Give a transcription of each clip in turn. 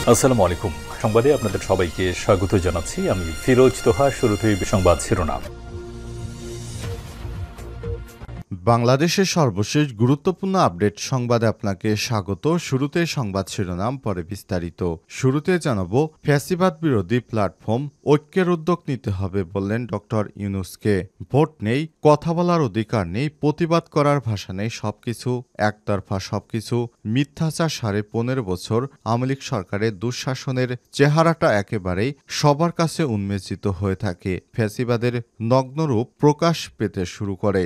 আসসালামু আলাইকুম। সংবাদে আপনাদের সবাইকে স্বাগত জানাচ্ছি। আমি ফিরোজ তোহা। শুরুতেই সংবাদ শিরোনাম। বাংলাদেশের সর্বশেষ গুরুত্বপূর্ণ আপডেট সংবাদে আপনাকে স্বাগত। শুরুতে সংবাদ শিরোনাম, পরে বিস্তারিত। শুরুতে জানাবো, ফ্যাসিবাদ বিরোধী প্ল্যাটফর্ম ঐক্যের উদ্যোগ নিতে হবে বললেন ডক্টর ইউনূসকে। ভোট নেই, কথা বলার অধিকার নেই, প্রতিবাদ করার ভাষা নেই, সবকিছু একতরফা, সবকিছু মিথ্যাচার। 15.5 বছর আওয়ামী লীগ সরকারের দুঃশাসনের চেহারাটা একেবারেই সবার কাছে উন্মেচিত হয়ে থাকে। ফ্যাসিবাদের নগ্নরূপ প্রকাশ পেতে শুরু করে।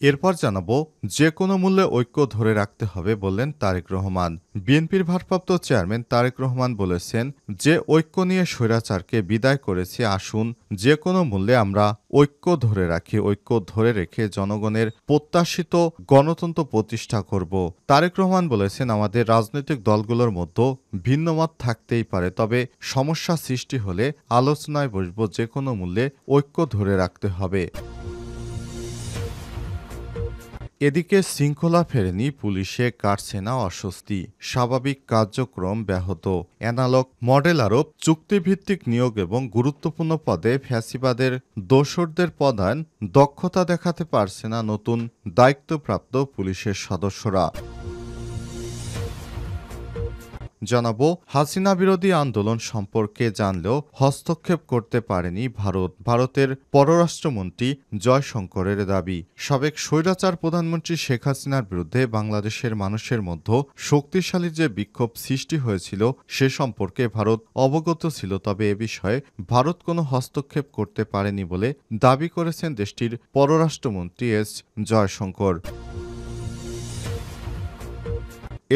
এরপর জানাবো, যে কোনো মূল্যে ঐক্য ধরে রাখতে হবে বললেন তারেক রহমান। বিএনপির ভারপ্রাপ্ত চেয়ারম্যান তারেক রহমান বলেছেন, যে ঐক্য নিয়ে স্বৈরাচারকে বিদায় করেছি, আসুন যে কোনো মূল্যে আমরা ঐক্য ধরে রাখি। ঐক্য ধরে রেখে জনগণের প্রত্যাশিত গণতন্ত্র প্রতিষ্ঠা করব। তারেক রহমান বলেছেন, আমাদের রাজনৈতিক দলগুলোর মধ্যে ভিন্নমত থাকতেই পারে, তবে সমস্যা সৃষ্টি হলে আলোচনায় বসব, যে কোনো মূল্যে ঐক্য ধরে রাখতে হবে। এদিকে শৃঙ্খলা ফেরেনি পুলিশে, কাটছে না অস্বস্তি, স্বাভাবিক কার্যক্রম ব্যাহত। অ্যানালগ মডেল আরোপ, চুক্তিভিত্তিক নিয়োগ এবং গুরুত্বপূর্ণ পদে ফ্যাসিবাদের দোসরদের পদায়ন, দক্ষতা দেখাতে পারছে না নতুন দায়িত্বপ্রাপ্ত পুলিশের সদস্যরা। জানাবো, হাসিনা বিরোধী আন্দোলন সম্পর্কে জানলেও হস্তক্ষেপ করতে পারেনি ভারত। ভারতের পররাষ্ট্রমন্ত্রী জয়শঙ্করের দাবি, সাবেক স্বৈরাচার প্রধানমন্ত্রী শেখ হাসিনার বিরুদ্ধে বাংলাদেশের মানুষের মধ্যে শক্তিশালী যে বিক্ষোভ সৃষ্টি হয়েছিল সে সম্পর্কে ভারত অবগত ছিল, তবে এ বিষয়ে ভারত কোনো হস্তক্ষেপ করতে পারেনি বলে দাবি করেছেন দেশটির পররাষ্ট্রমন্ত্রী এস জয়শঙ্কর।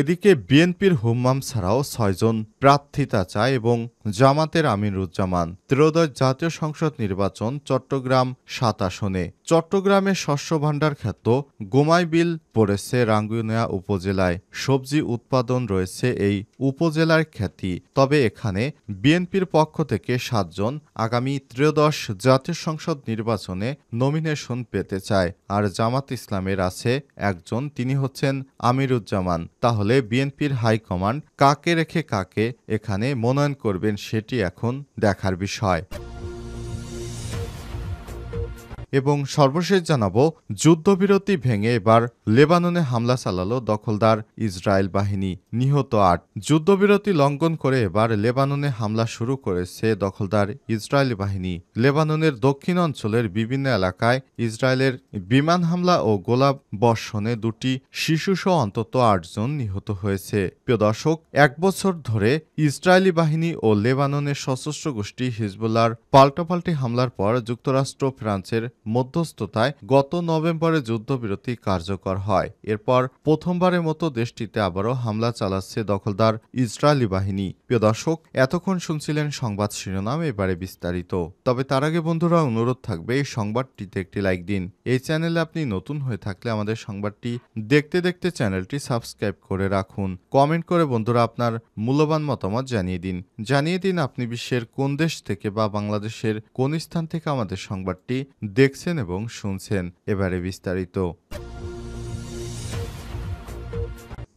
এদিকে বিএনপির হুম্মাম ছাড়াও 6 জন প্রার্থিতা চায় এবং জামাতের আমিরুজ্জামান। ত্রয়োদশ জাতীয় সংসদ নির্বাচন চট্টগ্রাম 7 আসনে। চট্টগ্রামে শস্য ভাণ্ডার খ্যাত গোমাই বিল পড়েছে রাঙ্গুনিয়া উপজেলায়। সবজি উৎপাদন রয়েছে এই উপজেলার খ্যাতি। তবে এখানে বিএনপির পক্ষ থেকে 7 জন আগামী ত্রয়োদশ জাতীয় সংসদ নির্বাচনে নমিনেশন পেতে চায়, আর জামাত ইসলামের আছে একজন, তিনি হচ্ছেন আমিরুজ্জামান। তাহলে বিএনপির হাইকমান্ড কাকে রেখে কাকে এখানে মনোনয়ন করবেন সেটি এখন দেখার বিষয়। এবং সর্বশেষ জানাবো, যুদ্ধবিরতি ভেঙে এবার লেবাননে হামলা চালালো দখলদার ইসরায়েল বাহিনী, নিহত 8। যুদ্ধবিরতি লঙ্ঘন করে এবার লেবাননে হামলা শুরু করেছে দখলদার ইসরায়েলি বাহিনী। লেবাননের দক্ষিণ অঞ্চলের বিভিন্ন এলাকায় ইসরায়েলের বিমান হামলা ও গোলা বর্ষণে 2টি শিশুসহ অন্তত 8 জন নিহত হয়েছে। প্রিয় দর্শক, 1 বছর ধরে ইসরায়েলি বাহিনী ও লেবাননের সশস্ত্র গোষ্ঠী হিজবুল্লাহর পাল্টাপাল্টি হামলার পর যুক্তরাষ্ট্র ফ্রান্সের মধ্যস্থতায় গত নভেম্বরে যুদ্ধবিরতি কার্যকর হয়। এরপর প্রথমবারের মতো দেশটিতে আবারও হামলা চালাচ্ছে দখলদার ইসরায়েলি বাহিনী। প্রিয় দর্শক, এতক্ষণ শুনছিলেন সংবাদ শিরোনাম, এবারে বিস্তারিত। তবে তার আগে বন্ধুরা, অনুরোধ থাকবে এই সংবাদটিতে একটি লাইক দিন। এই চ্যানেলে আপনি নতুন হয়ে থাকলে আমাদের সংবাদটি দেখতে দেখতে চ্যানেলটি সাবস্ক্রাইব করে রাখুন। কমেন্ট করে বন্ধুরা আপনার মূল্যবান মতামত জানিয়ে দিন আপনি বিশ্বের কোন দেশ থেকে বা বাংলাদেশের কোন স্থান থেকে আমাদের সংবাদটি দেখছেন এবং শুনছেন। এবারে বিস্তারিত।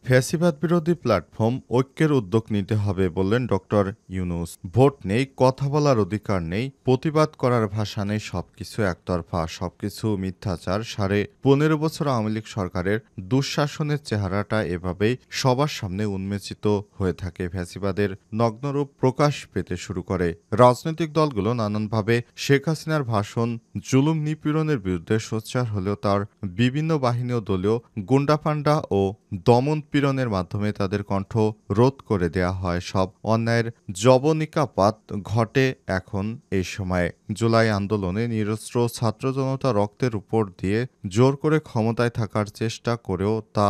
ফ্যাসিবাদ বিরোধী প্ল্যাটফর্ম ঐক্যের উদ্যোগ নিতে হবে বললেন ডক্টর ইউনূস। ভোট নেই, কথা বলার অধিকার নেই, প্রতিবাদ করার ভাষা নেই, সবকিছু একতরফা, সবকিছু মিথ্যাচার। 15.5 বছর আওয়ামী লীগ সরকারের দুঃশাসনের চেহারাটা এভাবেই সবার সামনে উন্মেচিত হয়ে থাকে। ফ্যাসিবাদের নগ্নরূপ প্রকাশ পেতে শুরু করে। রাজনৈতিক দলগুলো নানানভাবে শেখ হাসিনার ভাষণ, জুলুম নিপীড়নের বিরুদ্ধে সোচ্চার হলেও তার বিভিন্ন বাহিনী ও দলীয় গুন্ডাপান্ডা ও দমন পীড়নের মাধ্যমে তাদের কণ্ঠ রোধ করে দেয়া হয়। সব অন্যায়ের যবনিকাপাত ঘটে এখন এই সময়ে। জুলাই আন্দোলনে নিরস্ত্র ছাত্র জনতা রক্তের উপর দিয়ে জোর করে ক্ষমতায় থাকার চেষ্টা করেও তা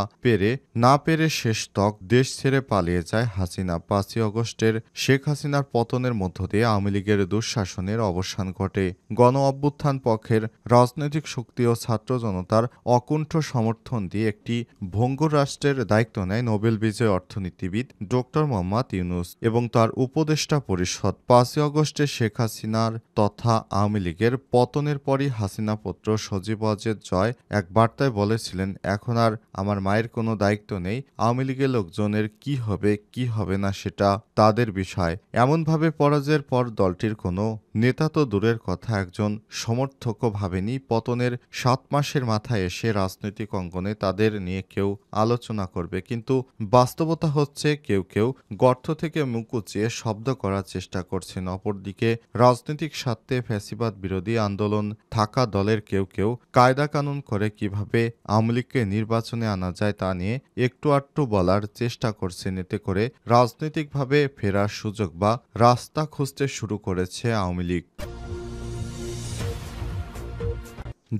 না পেরে শেষ তক দেশ ছেড়ে পালিয়ে যায় হাসিনা। 5ই আগস্টের শেখ হাসিনার পতনের মধ্য দিয়ে আওয়ামী লীগের দুঃশাসনের অবসান ঘটে। গণ অভ্যুত্থান পক্ষের রাজনৈতিক শক্তি ও ছাত্র জনতার অকুণ্ঠ সমর্থন দিয়ে একটি ভঙ্গুর রাষ্ট্রের দায়িত্ব নেয় নোবেল বিজয়ী অর্থনীতিবিদ ডক্টর মোহাম্মদ ইউনূস এবং তার উপদেষ্টা পরিষদ। ৫ই আগস্টে শেখ হাসিনার তথা আওয়ামী লীগের পতনের পরই হাসিনা পুত্র সজীব ওয়াজেদ জয় এক বার্তায় বলেছিলেন, এখন আর আমার মায়ের কোনো দায়িত্ব নেই। আওয়ামী লীগের লোকজনের কি হবে কি হবে না সেটা তাদের বিষয়। এমনভাবে পরাজয়ের পর দলটির কোনো নেতা তো দূরের কথা, একজন সমর্থকও ভাবেনি পতনের ৭ মাসের মাথায় এসে রাজনৈতিক অঙ্গনে তাদের নিয়ে কেউ আলোচনা করবে। কিন্তু বাস্তবতা হচ্ছে কেউ কেউ গর্ত থেকে মুখ উঁচিয়ে শব্দ করার চেষ্টা করছেন। অপরদিকে রাজনৈতিক স্বার্থে ফ্যাসিবাদ বিরোধী আন্দোলন থাকা দলের কেউ কেউ কায়দা কানুন করে কিভাবে আওয়ামী লীগকে নির্বাচনে আনা যায় তা নিয়ে একটু আধটু বলার চেষ্টা করছেন। এতে করে রাজনৈতিকভাবে ফেরার সুযোগ বা রাস্তা খুঁজতে শুরু করেছে আওয়ামী লীগ।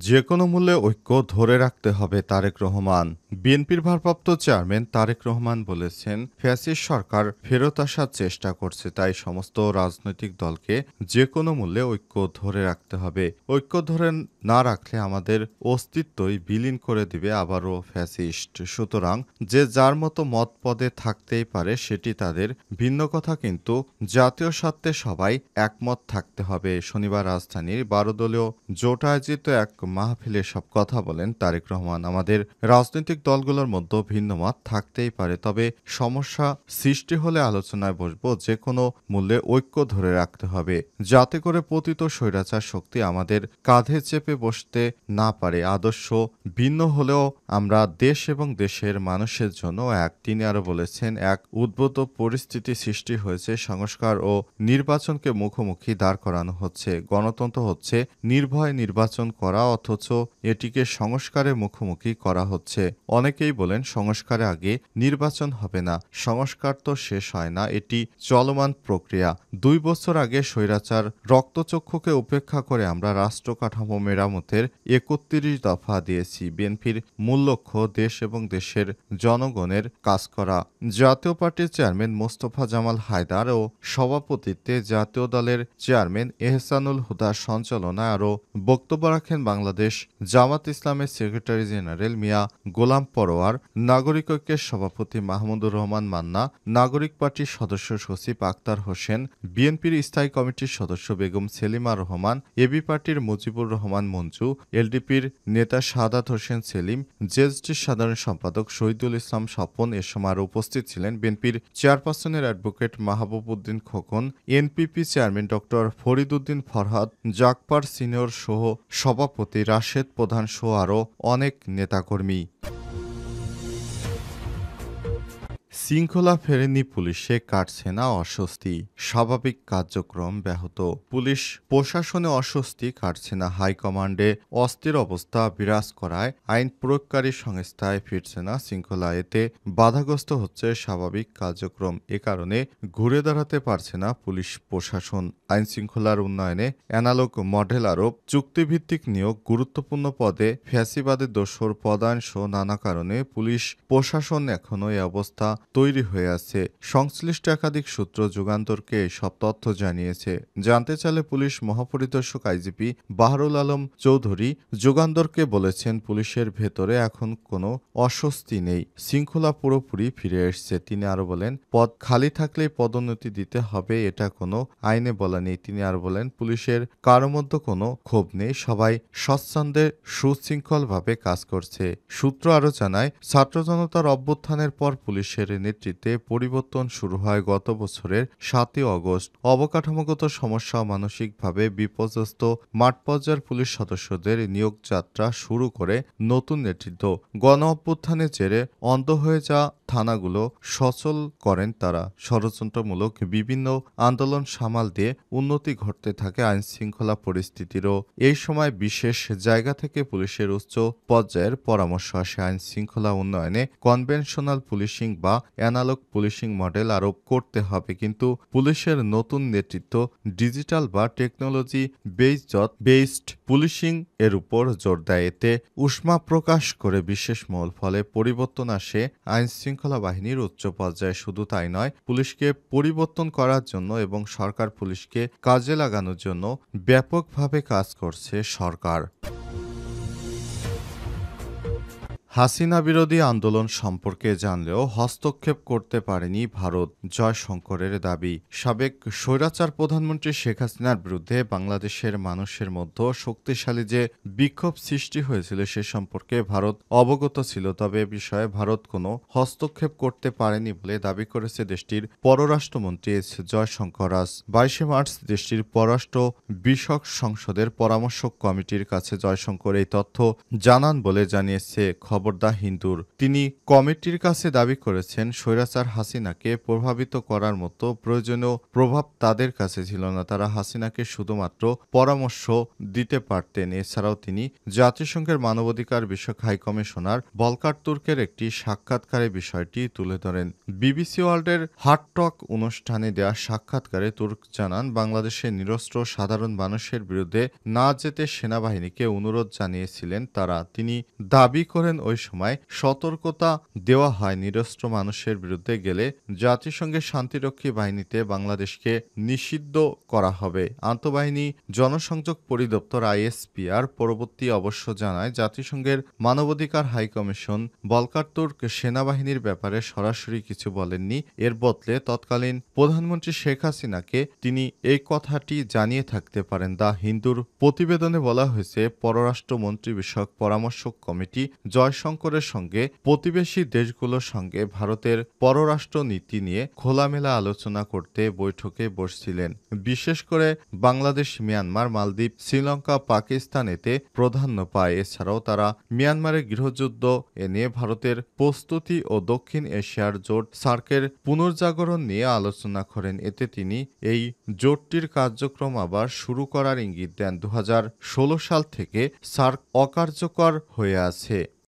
যে কোনো মূল্যে ঐক্য ধরে রাখতে হবে তারেক রহমান। বিএনপির ভারপ্রাপ্ত চেয়ারম্যান তারেক রহমান বলেছেন, ফ্যাসিস্ট সরকার ফেরত আসার চেষ্টা করছে, তাই সমস্ত রাজনৈতিক দলকে যে কোনো মূল্যে ঐক্য ধরে রাখতে হবে। ঐক্য ধরে না রাখলে আমাদের অস্তিত্বই বিলীন করে দিবে আবারও ফ্যাসিস্ট। সুতরাং যে যার মতো মত পদে থাকতেই পারে সেটি তাদের, ভিন্ন কথা, কিন্তু জাতীয় স্বার্থে সবাই একমত থাকতে হবে। শনিবার রাজধানীর ১২ দলীয় জোট আয়োজিত এক মাহফিলে সব কথা বলেন তারেক রহমান। আমাদের রাজনৈতিক দলগুলোর মধ্যে ভিন্ন মত থাকতেই পারে, তবে সমস্যা সৃষ্টি হলে আলোচনায় বসবো। যে কোনো মূল্যে ঐক্য ধরে রাখতে হবে, যাতে করে পতিত স্বৈরাচার শক্তি আমাদের কাঁধে চেপে বসতে না পারে। আদর্শ ভিন্ন হলেও আমরা দেশ এবং দেশের মানুষের জন্য এক। তিনি আরো বলেছেন, এক উদ্ভূত পরিস্থিতি সৃষ্টি হয়েছে, সংস্কার ও নির্বাচনকে মুখোমুখি দাঁড় করানো হচ্ছে। গণতন্ত্র হচ্ছে নির্ভয় নির্বাচন করা, অথচ এটিকে সংস্কারের মুখোমুখি করা হচ্ছে। অনেকেই বলেন সংস্কারে আগে নির্বাচন হবে না। সংস্কার তো শেষ হয় না, এটি চলমান প্রক্রিয়া। ২ বছর আগে স্বৈরাচার রক্তচক্ষুকে উপেক্ষা করে আমরা রাষ্ট্র কাঠামো মেরামতের ৩১ দফা দিয়েছি। বিএনপির মূল লক্ষ্য দেশ এবং দেশের জনগণের কাজ করা। জাতীয় পার্টির চেয়ারম্যান মোস্তফা জামাল হায়দার ও সভাপতিত্বে জাতীয় দলের চেয়ারম্যান এহসানুল হুদার সঞ্চালনায় আরও বক্তব্য রাখেন বাংলাদেশ জামাত ইসলামের সেক্রেটারি জেনারেল মিয়া গোলাম পরোয়ার, নাগরিক ঐক্যের সভাপতি মাহমুদুর রহমান মান্না, নাগরিক পার্টির সদস্য সচিব আক্তার হোসেন, বিএনপির স্থায়ী কমিটির সদস্য বেগম সেলিমা রহমান, এবি পার্টির মুজিবুর রহমান মঞ্জু, এলডিপির নেতা সাদাত হোসেন সেলিম, জেএসডির সাধারণ সম্পাদক শহীদুল ইসলাম স্বপন। এ সময় আরও উপস্থিত ছিলেন বিএনপির চেয়ারপারসনের advocate Mahbub Uddin Khokon, NPP chairman doctor Farid Uddin Farhad, জাগপার সিনিয়র সহ সভাপতি রাশেদ প্রধান সহ আরও অনেক নেতাকর্মী। শৃঙ্খলা ফেরেনি পুলিশে, কাটছে না অস্বস্তি, স্বাভাবিক কার্যক্রম ব্যাহত। পুলিশ প্রশাসনে অস্বস্তি কাটছে না, হাইকমান্ডে অস্থির অবস্থা বিরাজ করায় আইন প্রয়োগকারী সংস্থায় ফিরছে না শৃঙ্খলা। এতে বাধাগ্রস্ত হচ্ছে স্বাভাবিক কার্যক্রম। এ কারণে ঘুরে দাঁড়াতে পারছে না পুলিশ প্রশাসন। আইন শৃঙ্খলার উন্নয়নে অ্যানালগ মডেল আরোপ, চুক্তিভিত্তিক নিয়োগ, গুরুত্বপূর্ণ পদে ফ্যাসিবাদের দোসর পদায়ন সহ নানা কারণে পুলিশ প্রশাসন এখনও এই অবস্থা তৈরি হয়ে আছে। সংশ্লিষ্ট একাধিক সূত্র যুগান্তরকে এসব তথ্য জানিয়েছে। জানতে চাইলে পুলিশ মহাপরিদর্শক আইজিপি বাহরুল আলম চৌধুরী যুগান্তরকে বলেছেন, পুলিশের ভেতরে এখন কোনো অস্বস্তি নেই, শৃঙ্খলা পুরোপুরি ফিরে এসছে। তিনি আরো বলেন, পদ খালি থাকলেই পদোন্নতি দিতে হবে, এটা কোনো আইনে বলা নেই। তিনি আরো বলেন, পুলিশের কারো মধ্যে কোনো ক্ষোভ নেই, সবাই স্বচ্ছন্দে সুশৃঙ্খলভাবে কাজ করছে। সূত্র আরো জানায়, ছাত্র জনতার অভ্যুত্থানের পর পুলিশের নেতৃত্বে পরিবর্তন শুরু হয় গত বছরের ৭ই আগস্ট। অবকাঠামোগত সমস্যা ও মানসিকভাবে বিপর্যস্ত মাঠ পর্যায়ের পুলিশ সদস্যদের নিয়োগ যাত্রা শুরু করে নতুন নেতৃত্ব। গণ অভ্যুত্থানের জেরে অন্ধ হয়ে যা থানাগুলো সচল করেন তারা। ষড়যন্ত্রমূলক বিভিন্ন আন্দোলন সামাল দিয়ে উন্নতি ঘটতে থাকে আইন শৃঙ্খলা পরিস্থিতিরও। এই সময় বিশেষ জায়গা থেকে পুলিশের উচ্চ পর্যায়ের পরামর্শ আসে। আইন শৃঙ্খলা উন্নয়নে কনভেনশনাল পুলিশিং বা অ্যানালগ পুলিশিং মডেল আরোপ করতে হবে, কিন্তু পুলিশের নতুন নেতৃত্ব ডিজিটাল বা টেকনোলজি বেসড পুলিশিং এর উপর জোর দেয়। এতে উষ্মা প্রকাশ করে বিশেষ মহল, ফলে পরিবর্তন আসে আইন শৃঙ্খলা বাহিনীর উচ্চ পর্যায়ে। শুধু তাই নয়, পুলিশকে পরিবর্তন করার জন্য এবং সরকার পুলিশকে কাজে লাগানোর জন্য ব্যাপকভাবে কাজ করছে সরকার। হাসিনা বিরোধী আন্দোলন সম্পর্কে জানলেও হস্তক্ষেপ করতে পারেনি ভারত, জয়শঙ্করের দাবি। সাবেক স্বৈরাচার প্রধানমন্ত্রী শেখ হাসিনার বিরুদ্ধে বাংলাদেশের মানুষের মধ্যে শক্তিশালী যে বিক্ষোভ সৃষ্টি হয়েছিল সে সম্পর্কে ভারত অবগত ছিল, তবে এ বিষয়ে ভারত কোনো হস্তক্ষেপ করতে পারেনি বলে দাবি করেছে দেশটির পররাষ্ট্রমন্ত্রী এস জয়শঙ্কর। আজ 22 মার্চ দেশটির পররাষ্ট্র বিষয়ক সংসদের পরামর্শক কমিটির কাছে জয়শঙ্কর এই তথ্য জানান বলে জানিয়েছে খবর দ্য হিন্দুর। তিনি কমিটির কাছে দাবি করেছেন, স্বৈরাচার হাসিনাকে প্রভাবিত করার মতো প্রয়োজনীয় প্রভাব তাদের কাছে ছিল না। তারা হাসিনাকে শুধুমাত্র পরামর্শ দিতে পারতেন। এছাড়াও তিনি জাতিসংঘের মানবাধিকার বিষয়ক হাইকমিশনার ভলকার তুর্কের একটি সাক্ষাৎকারে বিষয়টি তুলে ধরেন। বিবিসি ওয়ার্ল্ডের হার্ট টক অনুষ্ঠানে দেয়া সাক্ষাৎকারে তুর্ক জানান, বাংলাদেশের নিরস্ত্র সাধারণ মানুষের বিরুদ্ধে না যেতে সেনাবাহিনীকে অনুরোধ জানিয়েছিলেন তারা। তিনি দাবি করেন ওই সময় সতর্কতা দেওয়া হয়, নিরস্ত্র মানুষের বিরুদ্ধে গেলে জাতিসংঘের শান্তিরক্ষী বাহিনীতে বাংলাদেশকে নিষিদ্ধ করা হবে। আন্তঃবাহিনী জনসংযোগ পরিদপ্তর আইএসপিআর পরবর্তী অবশ্য জানায়, জাতিসংঘের মানবাধিকার হাইকমিশন ভলকার তুর্ক সেনাবাহিনীর ব্যাপারে সরাসরি কিছু বলেননি। এর বদলে তৎকালীন প্রধানমন্ত্রী শেখ হাসিনাকে তিনি এই কথাটি জানিয়ে থাকতে পারেন। দ্য হিন্দুর প্রতিবেদনে বলা হয়েছে, পররাষ্ট্রমন্ত্রী বিষয়ক পরামর্শক কমিটি জয়শঙ্করের সঙ্গে প্রতিবেশী দেশগুলোর সঙ্গে ভারতের পররাষ্ট্র নীতি নিয়ে খোলামেলা আলোচনা করতে বৈঠকে বসছিলেন। বিশেষ করে বাংলাদেশ, মিয়ানমার, মালদ্বীপ, শ্রীলঙ্কা, পাকিস্তান এতে প্রাধান্য পায়। এছাড়াও তারা মিয়ানমারের গৃহযুদ্ধ এ নিয়ে ভারতের প্রস্তুতি ও দক্ষিণ এশিয়ার জোট সার্কের পুনর্জাগরণ নিয়ে আলোচনা করেন। এতে তিনি এই জোটটির কার্যক্রম আবার শুরু করার ইঙ্গিত দেন। 2016 সাল থেকে সার্ক অকার্যকর হয়ে আছে।